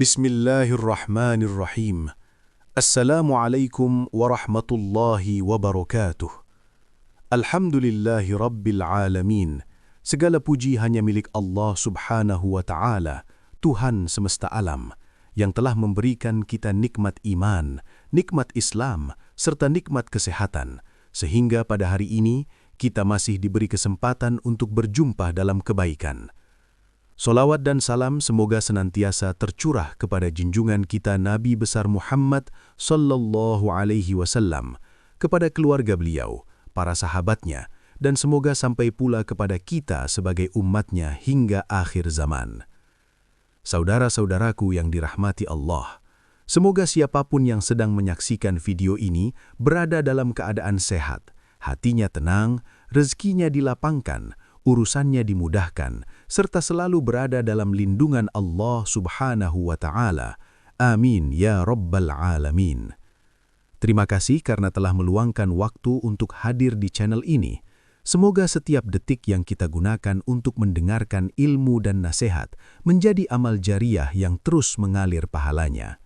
Bismillahirrahmanirrahim. Assalamualaikum warahmatullahi wabarakatuh. Alhamdulillahi rabbil alamin. Segala puji hanya milik Allah subhanahu wa ta'ala, Tuhan semesta alam, yang telah memberikan kita nikmat iman, nikmat Islam, serta nikmat kesehatan, sehingga pada hari ini kita masih diberi kesempatan untuk berjumpa dalam kebaikan. Solawat dan salam semoga senantiasa tercurah kepada junjungan kita Nabi besar Muhammad sallallahu alaihi wasallam, kepada keluarga beliau, para sahabatnya, dan semoga sampai pula kepada kita sebagai umatnya hingga akhir zaman. Saudara-saudaraku yang dirahmati Allah, semoga siapapun yang sedang menyaksikan video ini berada dalam keadaan sehat, hatinya tenang, rezekinya dilapangkan, urusannya dimudahkan, serta selalu berada dalam lindungan Allah subhanahu wa ta'ala. Amin ya rabbal alamin. Terima kasih karena telah meluangkan waktu untuk hadir di channel ini. Semoga setiap detik yang kita gunakan untuk mendengarkan ilmu dan nasihat menjadi amal jariah yang terus mengalir pahalanya.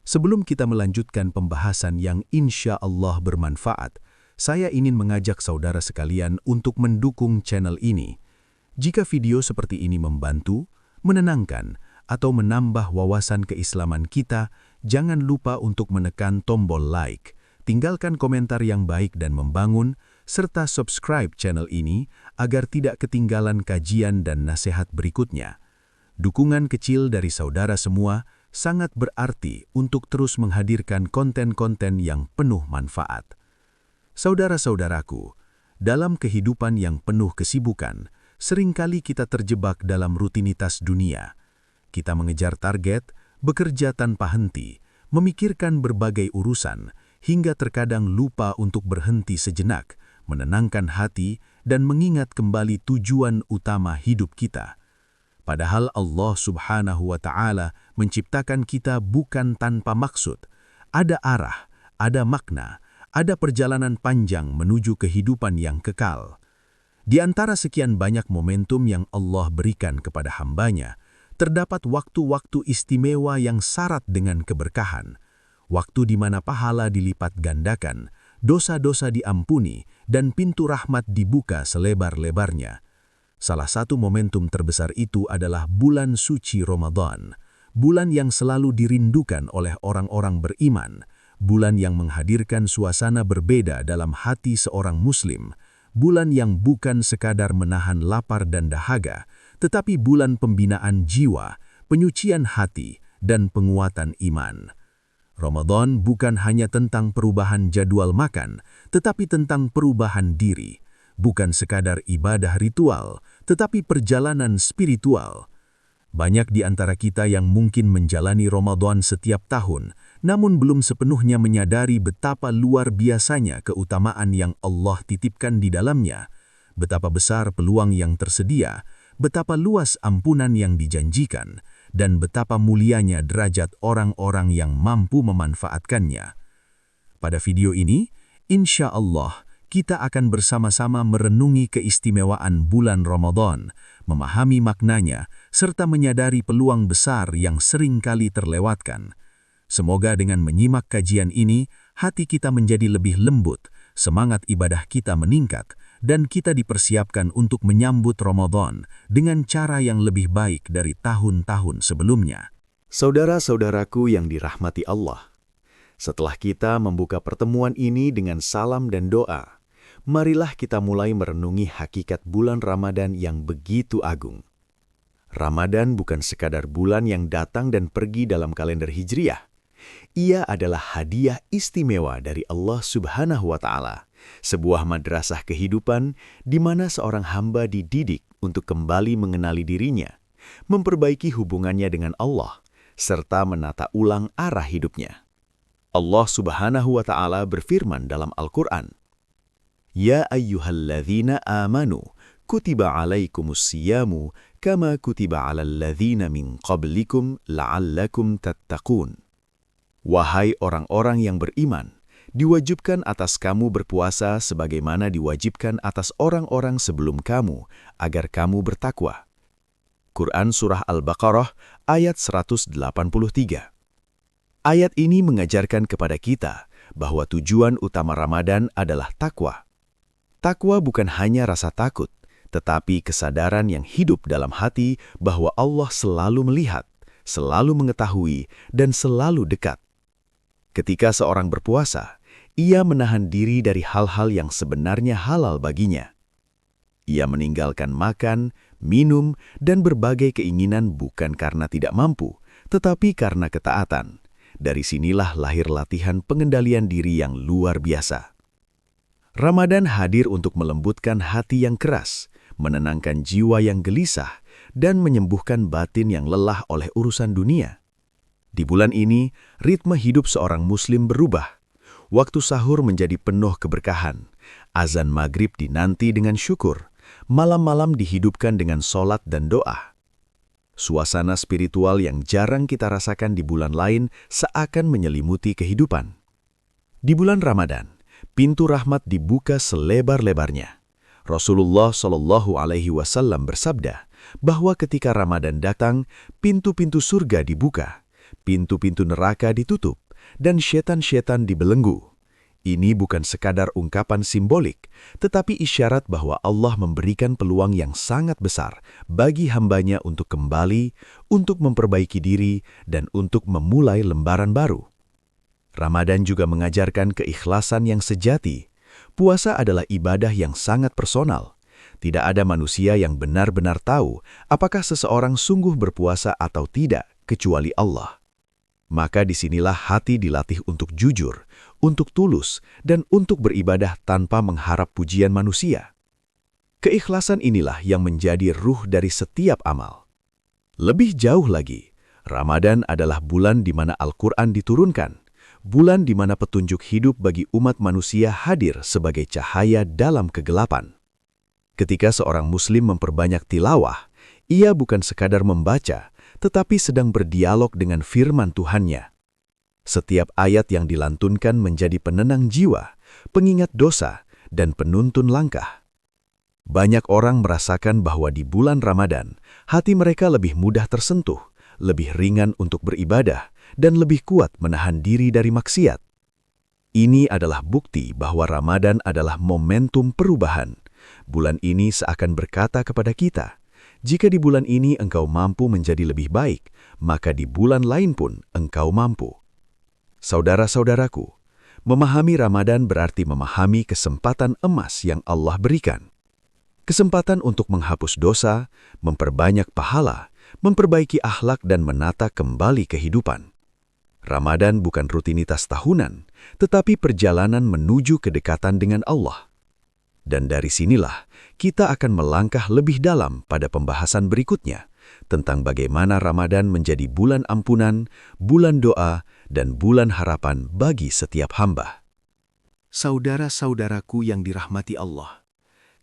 Sebelum kita melanjutkan pembahasan yang insya Allah bermanfaat, saya ingin mengajak saudara sekalian untuk mendukung channel ini. Jika video seperti ini membantu, menenangkan, atau menambah wawasan keislaman kita, jangan lupa untuk menekan tombol like, tinggalkan komentar yang baik dan membangun, serta subscribe channel ini agar tidak ketinggalan kajian dan nasihat berikutnya. Dukungan kecil dari saudara semua sangat berarti untuk terus menghadirkan konten-konten yang penuh manfaat. Saudara-saudaraku, dalam kehidupan yang penuh kesibukan, seringkali kita terjebak dalam rutinitas dunia. Kita mengejar target, bekerja tanpa henti, memikirkan berbagai urusan, hingga terkadang lupa untuk berhenti sejenak, menenangkan hati, dan mengingat kembali tujuan utama hidup kita. Padahal Allah subhanahu wa ta'ala menciptakan kita bukan tanpa maksud. Ada arah, ada makna, ada perjalanan panjang menuju kehidupan yang kekal. Di antara sekian banyak momentum yang Allah berikan kepada hambanya, terdapat waktu-waktu istimewa yang syarat dengan keberkahan, waktu di mana pahala dilipat gandakan, dosa-dosa diampuni, dan pintu rahmat dibuka selebar-lebarnya. Salah satu momentum terbesar itu adalah bulan suci Ramadan, bulan yang selalu dirindukan oleh orang-orang beriman, bulan yang menghadirkan suasana berbeda dalam hati seorang muslim, bulan yang bukan sekadar menahan lapar dan dahaga, tetapi bulan pembinaan jiwa, penyucian hati, dan penguatan iman. Ramadan bukan hanya tentang perubahan jadwal makan, tetapi tentang perubahan diri, bukan sekadar ibadah ritual, tetapi perjalanan spiritual. Banyak di antara kita yang mungkin menjalani Ramadan setiap tahun, namun belum sepenuhnya menyadari betapa luar biasanya keutamaan yang Allah titipkan di dalamnya, betapa besar peluang yang tersedia, betapa luas ampunan yang dijanjikan, dan betapa mulianya derajat orang-orang yang mampu memanfaatkannya. Pada video ini, insya Allah, kita akan bersama-sama merenungi keistimewaan bulan Ramadan, memahami maknanya, serta menyadari peluang besar yang seringkali terlewatkan. Semoga dengan menyimak kajian ini, hati kita menjadi lebih lembut, semangat ibadah kita meningkat, dan kita dipersiapkan untuk menyambut Ramadan dengan cara yang lebih baik dari tahun-tahun sebelumnya. Saudara-saudaraku yang dirahmati Allah, setelah kita membuka pertemuan ini dengan salam dan doa, marilah kita mulai merenungi hakikat bulan Ramadan yang begitu agung. Ramadan bukan sekadar bulan yang datang dan pergi dalam kalender Hijriah. Ia adalah hadiah istimewa dari Allah subhanahu wa ta'ala, sebuah madrasah kehidupan di mana seorang hamba dididik untuk kembali mengenali dirinya, memperbaiki hubungannya dengan Allah, serta menata ulang arah hidupnya. Allah subhanahu wa ta'ala berfirman dalam Al-Quran, Ya ayyuhalladzina amanu, kutiba alaikumus siyamu, kama kutiba alal ladzina min qablikum la'allakum tattaqun. Wahai orang-orang yang beriman, diwajibkan atas kamu berpuasa sebagaimana diwajibkan atas orang-orang sebelum kamu, agar kamu bertakwa. Quran Surah Al-Baqarah ayat 183. Ayat ini mengajarkan kepada kita bahwa tujuan utama Ramadan adalah takwa. Takwa bukan hanya rasa takut, tetapi kesadaran yang hidup dalam hati bahwa Allah selalu melihat, selalu mengetahui, dan selalu dekat. Ketika seorang berpuasa, ia menahan diri dari hal-hal yang sebenarnya halal baginya. Ia meninggalkan makan, minum, dan berbagai keinginan bukan karena tidak mampu, tetapi karena ketaatan. Dari sinilah lahir latihan pengendalian diri yang luar biasa. Ramadan hadir untuk melembutkan hati yang keras, menenangkan jiwa yang gelisah, dan menyembuhkan batin yang lelah oleh urusan dunia. Di bulan ini, ritme hidup seorang muslim berubah. Waktu sahur menjadi penuh keberkahan, azan maghrib dinanti dengan syukur, malam-malam dihidupkan dengan sholat dan doa. Suasana spiritual yang jarang kita rasakan di bulan lain seakan menyelimuti kehidupan. Di bulan Ramadan, pintu rahmat dibuka selebar-lebarnya. Rasulullah Shallallahu Alaihi Wasallam bersabda bahwa ketika Ramadan datang, pintu-pintu surga dibuka, pintu-pintu neraka ditutup, dan setan-setan dibelenggu. Ini bukan sekadar ungkapan simbolik, tetapi isyarat bahwa Allah memberikan peluang yang sangat besar bagi hambanya untuk kembali, untuk memperbaiki diri, dan untuk memulai lembaran baru. Ramadan juga mengajarkan keikhlasan yang sejati. Puasa adalah ibadah yang sangat personal. Tidak ada manusia yang benar-benar tahu apakah seseorang sungguh berpuasa atau tidak, kecuali Allah. Maka disinilah hati dilatih untuk jujur, untuk tulus, dan untuk beribadah tanpa mengharap pujian manusia. Keikhlasan inilah yang menjadi ruh dari setiap amal. Lebih jauh lagi, Ramadan adalah bulan di mana Al-Quran diturunkan, bulan di mana petunjuk hidup bagi umat manusia hadir sebagai cahaya dalam kegelapan. Ketika seorang muslim memperbanyak tilawah, ia bukan sekadar membaca, tetapi sedang berdialog dengan firman Tuhannya. Setiap ayat yang dilantunkan menjadi penenang jiwa, pengingat dosa, dan penuntun langkah. Banyak orang merasakan bahwa di bulan Ramadan, hati mereka lebih mudah tersentuh, lebih ringan untuk beribadah, dan lebih kuat menahan diri dari maksiat. Ini adalah bukti bahwa Ramadan adalah momentum perubahan. Bulan ini seakan berkata kepada kita, jika di bulan ini engkau mampu menjadi lebih baik, maka di bulan lain pun engkau mampu. Saudara-saudaraku, memahami Ramadan berarti memahami kesempatan emas yang Allah berikan. Kesempatan untuk menghapus dosa, memperbanyak pahala, memperbaiki akhlak dan menata kembali kehidupan. Ramadan bukan rutinitas tahunan, tetapi perjalanan menuju kedekatan dengan Allah. Dan dari sinilah, kita akan melangkah lebih dalam pada pembahasan berikutnya tentang bagaimana Ramadan menjadi bulan ampunan, bulan doa, dan bulan harapan bagi setiap hamba. Saudara-saudaraku yang dirahmati Allah,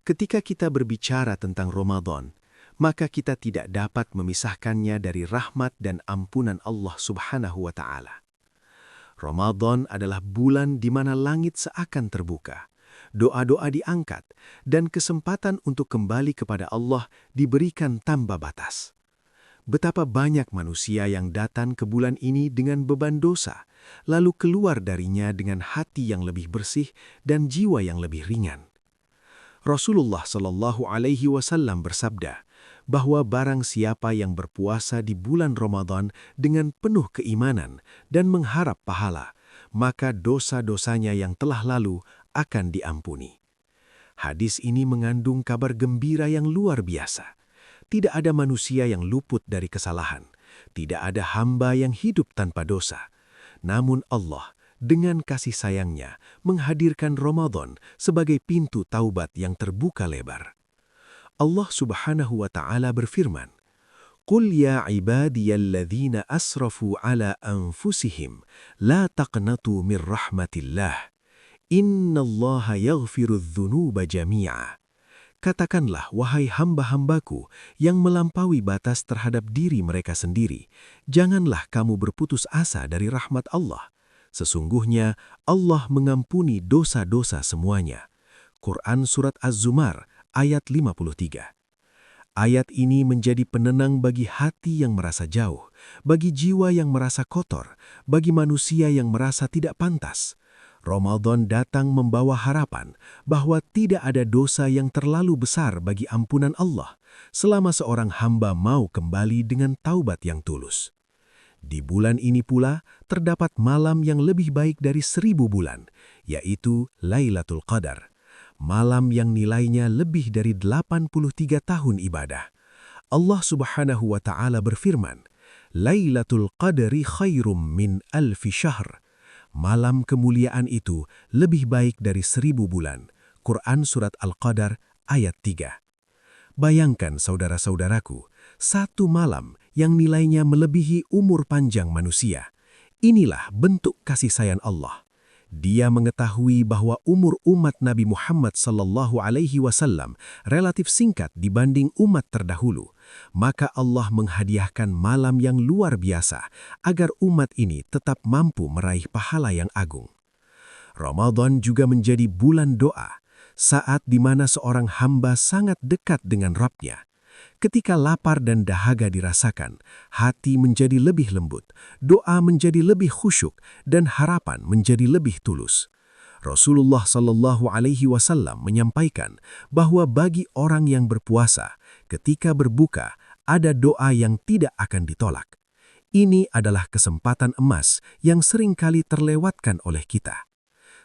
ketika kita berbicara tentang Ramadan, maka kita tidak dapat memisahkannya dari rahmat dan ampunan Allah Subhanahu wa Ta'ala. Ramadan adalah bulan di mana langit seakan terbuka. Doa-doa diangkat, dan kesempatan untuk kembali kepada Allah diberikan tanpa batas. Betapa banyak manusia yang datang ke bulan ini dengan beban dosa, lalu keluar darinya dengan hati yang lebih bersih dan jiwa yang lebih ringan. Rasulullah Shallallahu Alaihi Wasallam bersabda bahwa barang siapa yang berpuasa di bulan Ramadan dengan penuh keimanan dan mengharap pahala, maka dosa-dosanya yang telah lalu akan diampuni. Hadis ini mengandung kabar gembira yang luar biasa. Tidak ada manusia yang luput dari kesalahan. Tidak ada hamba yang hidup tanpa dosa. Namun Allah, dengan kasih sayangnya, menghadirkan Ramadan sebagai pintu taubat yang terbuka lebar. Allah Subhanahu wa Ta'ala berfirman, "Qul ya ibadiyalladzina asrafu ala anfusihim, la taqnatu min rahmatillah. Innallaha yaghfirudz dzunuba jami'a." Katakanlah, wahai hamba-hambaku yang melampaui batas terhadap diri mereka sendiri, janganlah kamu berputus asa dari rahmat Allah. Sesungguhnya Allah mengampuni dosa-dosa semuanya. Quran Surat Az-Zumar ayat 53. Ayat ini menjadi penenang bagi hati yang merasa jauh, bagi jiwa yang merasa kotor, bagi manusia yang merasa tidak pantas. Ramadan datang membawa harapan bahwa tidak ada dosa yang terlalu besar bagi ampunan Allah selama seorang hamba mau kembali dengan taubat yang tulus. Di bulan ini pula terdapat malam yang lebih baik dari 1000 bulan, yaitu Lailatul Qadar. Malam yang nilainya lebih dari 83 tahun ibadah. Allah Subhanahu wa Ta'ala berfirman, "Lailatul Qadri khairum min alfi syahr." Malam kemuliaan itu lebih baik dari 1000 bulan. Quran Surat Al-Qadar ayat 3. Bayangkan saudara-saudaraku, satu malam yang nilainya melebihi umur panjang manusia. Inilah bentuk kasih sayang Allah. Dia mengetahui bahwa umur umat Nabi Muhammad SAW relatif singkat dibanding umat terdahulu. Maka Allah menghadiahkan malam yang luar biasa agar umat ini tetap mampu meraih pahala yang agung. Ramadan juga menjadi bulan doa, saat di mana seorang hamba sangat dekat dengan Rabb-Nya. Ketika lapar dan dahaga dirasakan, hati menjadi lebih lembut, doa menjadi lebih khusyuk, dan harapan menjadi lebih tulus. Rasulullah SAW menyampaikan bahwa bagi orang yang berpuasa, ketika berbuka, ada doa yang tidak akan ditolak. Ini adalah kesempatan emas yang seringkali terlewatkan oleh kita.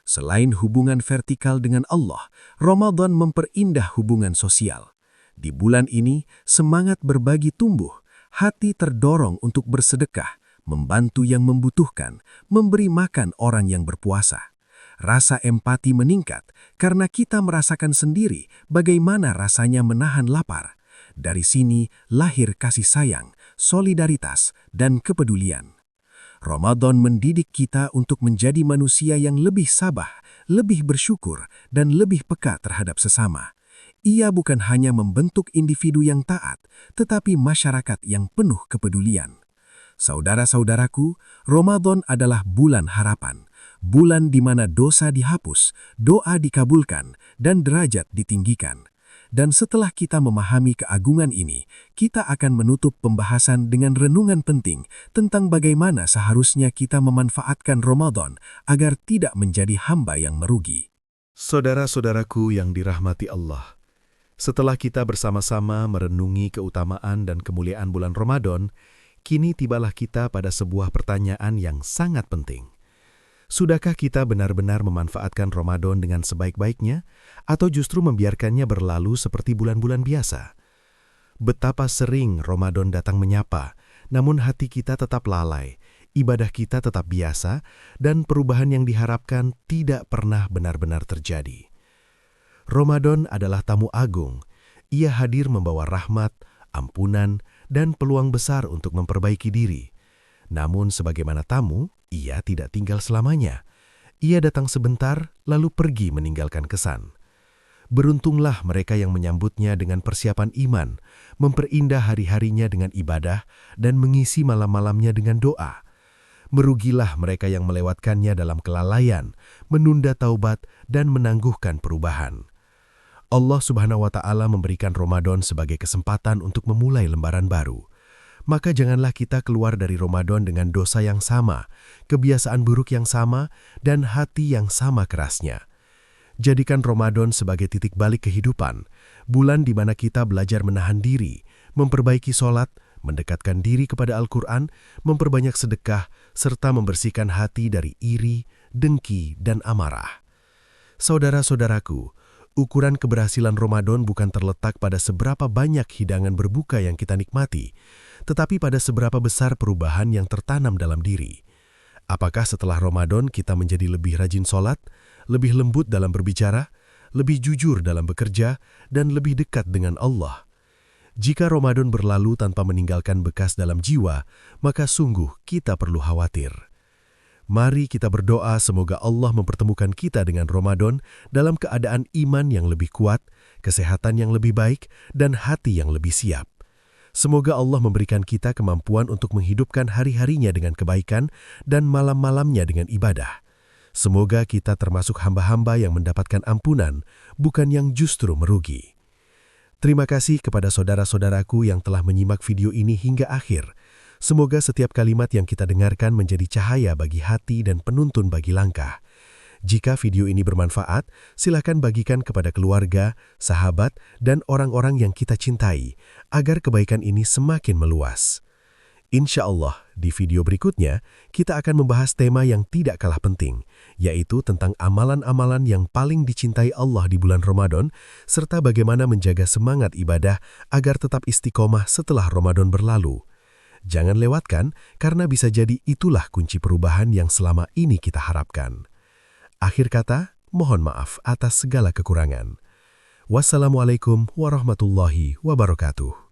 Selain hubungan vertikal dengan Allah, Ramadan memperindah hubungan sosial. Di bulan ini, semangat berbagi tumbuh, hati terdorong untuk bersedekah, membantu yang membutuhkan, memberi makan orang yang berpuasa. Rasa empati meningkat karena kita merasakan sendiri bagaimana rasanya menahan lapar. Dari sini lahir kasih sayang, solidaritas, dan kepedulian. Ramadan mendidik kita untuk menjadi manusia yang lebih sabar, lebih bersyukur, dan lebih peka terhadap sesama. Ia bukan hanya membentuk individu yang taat, tetapi masyarakat yang penuh kepedulian. Saudara-saudaraku, Ramadan adalah bulan harapan, bulan di mana dosa dihapus, doa dikabulkan, dan derajat ditinggikan. Dan setelah kita memahami keagungan ini, kita akan menutup pembahasan dengan renungan penting tentang bagaimana seharusnya kita memanfaatkan Ramadan agar tidak menjadi hamba yang merugi. Saudara-saudaraku yang dirahmati Allah, setelah kita bersama-sama merenungi keutamaan dan kemuliaan bulan Ramadan, kini tibalah kita pada sebuah pertanyaan yang sangat penting. Sudahkah kita benar-benar memanfaatkan Ramadan dengan sebaik-baiknya, atau justru membiarkannya berlalu seperti bulan-bulan biasa? Betapa sering Ramadan datang menyapa, namun hati kita tetap lalai, ibadah kita tetap biasa, dan perubahan yang diharapkan tidak pernah benar-benar terjadi. Ramadan adalah tamu agung. Ia hadir membawa rahmat, ampunan, dan peluang besar untuk memperbaiki diri. Namun sebagaimana tamu, ia tidak tinggal selamanya. Ia datang sebentar, lalu pergi meninggalkan kesan. Beruntunglah mereka yang menyambutnya dengan persiapan iman, memperindah hari-harinya dengan ibadah, dan mengisi malam-malamnya dengan doa. Merugilah mereka yang melewatkannya dalam kelalaian, menunda taubat, dan menangguhkan perubahan. Allah Subhanahu wa Ta'ala memberikan Ramadan sebagai kesempatan untuk memulai lembaran baru. Maka janganlah kita keluar dari Ramadan dengan dosa yang sama, kebiasaan buruk yang sama, dan hati yang sama kerasnya. Jadikan Ramadan sebagai titik balik kehidupan, bulan di mana kita belajar menahan diri, memperbaiki sholat, mendekatkan diri kepada Al-Quran, memperbanyak sedekah, serta membersihkan hati dari iri, dengki, dan amarah. Saudara-saudaraku, ukuran keberhasilan Ramadan bukan terletak pada seberapa banyak hidangan berbuka yang kita nikmati, tetapi pada seberapa besar perubahan yang tertanam dalam diri. Apakah setelah Ramadan kita menjadi lebih rajin sholat, lebih lembut dalam berbicara, lebih jujur dalam bekerja, dan lebih dekat dengan Allah? Jika Ramadan berlalu tanpa meninggalkan bekas dalam jiwa, maka sungguh kita perlu khawatir. Mari kita berdoa semoga Allah mempertemukan kita dengan Ramadan dalam keadaan iman yang lebih kuat, kesehatan yang lebih baik, dan hati yang lebih siap. Semoga Allah memberikan kita kemampuan untuk menghidupkan hari-harinya dengan kebaikan dan malam-malamnya dengan ibadah. Semoga kita termasuk hamba-hamba yang mendapatkan ampunan, bukan yang justru merugi. Terima kasih kepada saudara-saudaraku yang telah menyimak video ini hingga akhir. Semoga setiap kalimat yang kita dengarkan menjadi cahaya bagi hati dan penuntun bagi langkah. Jika video ini bermanfaat, silakan bagikan kepada keluarga, sahabat, dan orang-orang yang kita cintai, agar kebaikan ini semakin meluas. Insya Allah, di video berikutnya, kita akan membahas tema yang tidak kalah penting, yaitu tentang amalan-amalan yang paling dicintai Allah di bulan Ramadan, serta bagaimana menjaga semangat ibadah agar tetap istiqomah setelah Ramadan berlalu. Jangan lewatkan, karena bisa jadi itulah kunci perubahan yang selama ini kita harapkan. Akhir kata, mohon maaf atas segala kekurangan. Wassalamualaikum warahmatullahi wabarakatuh.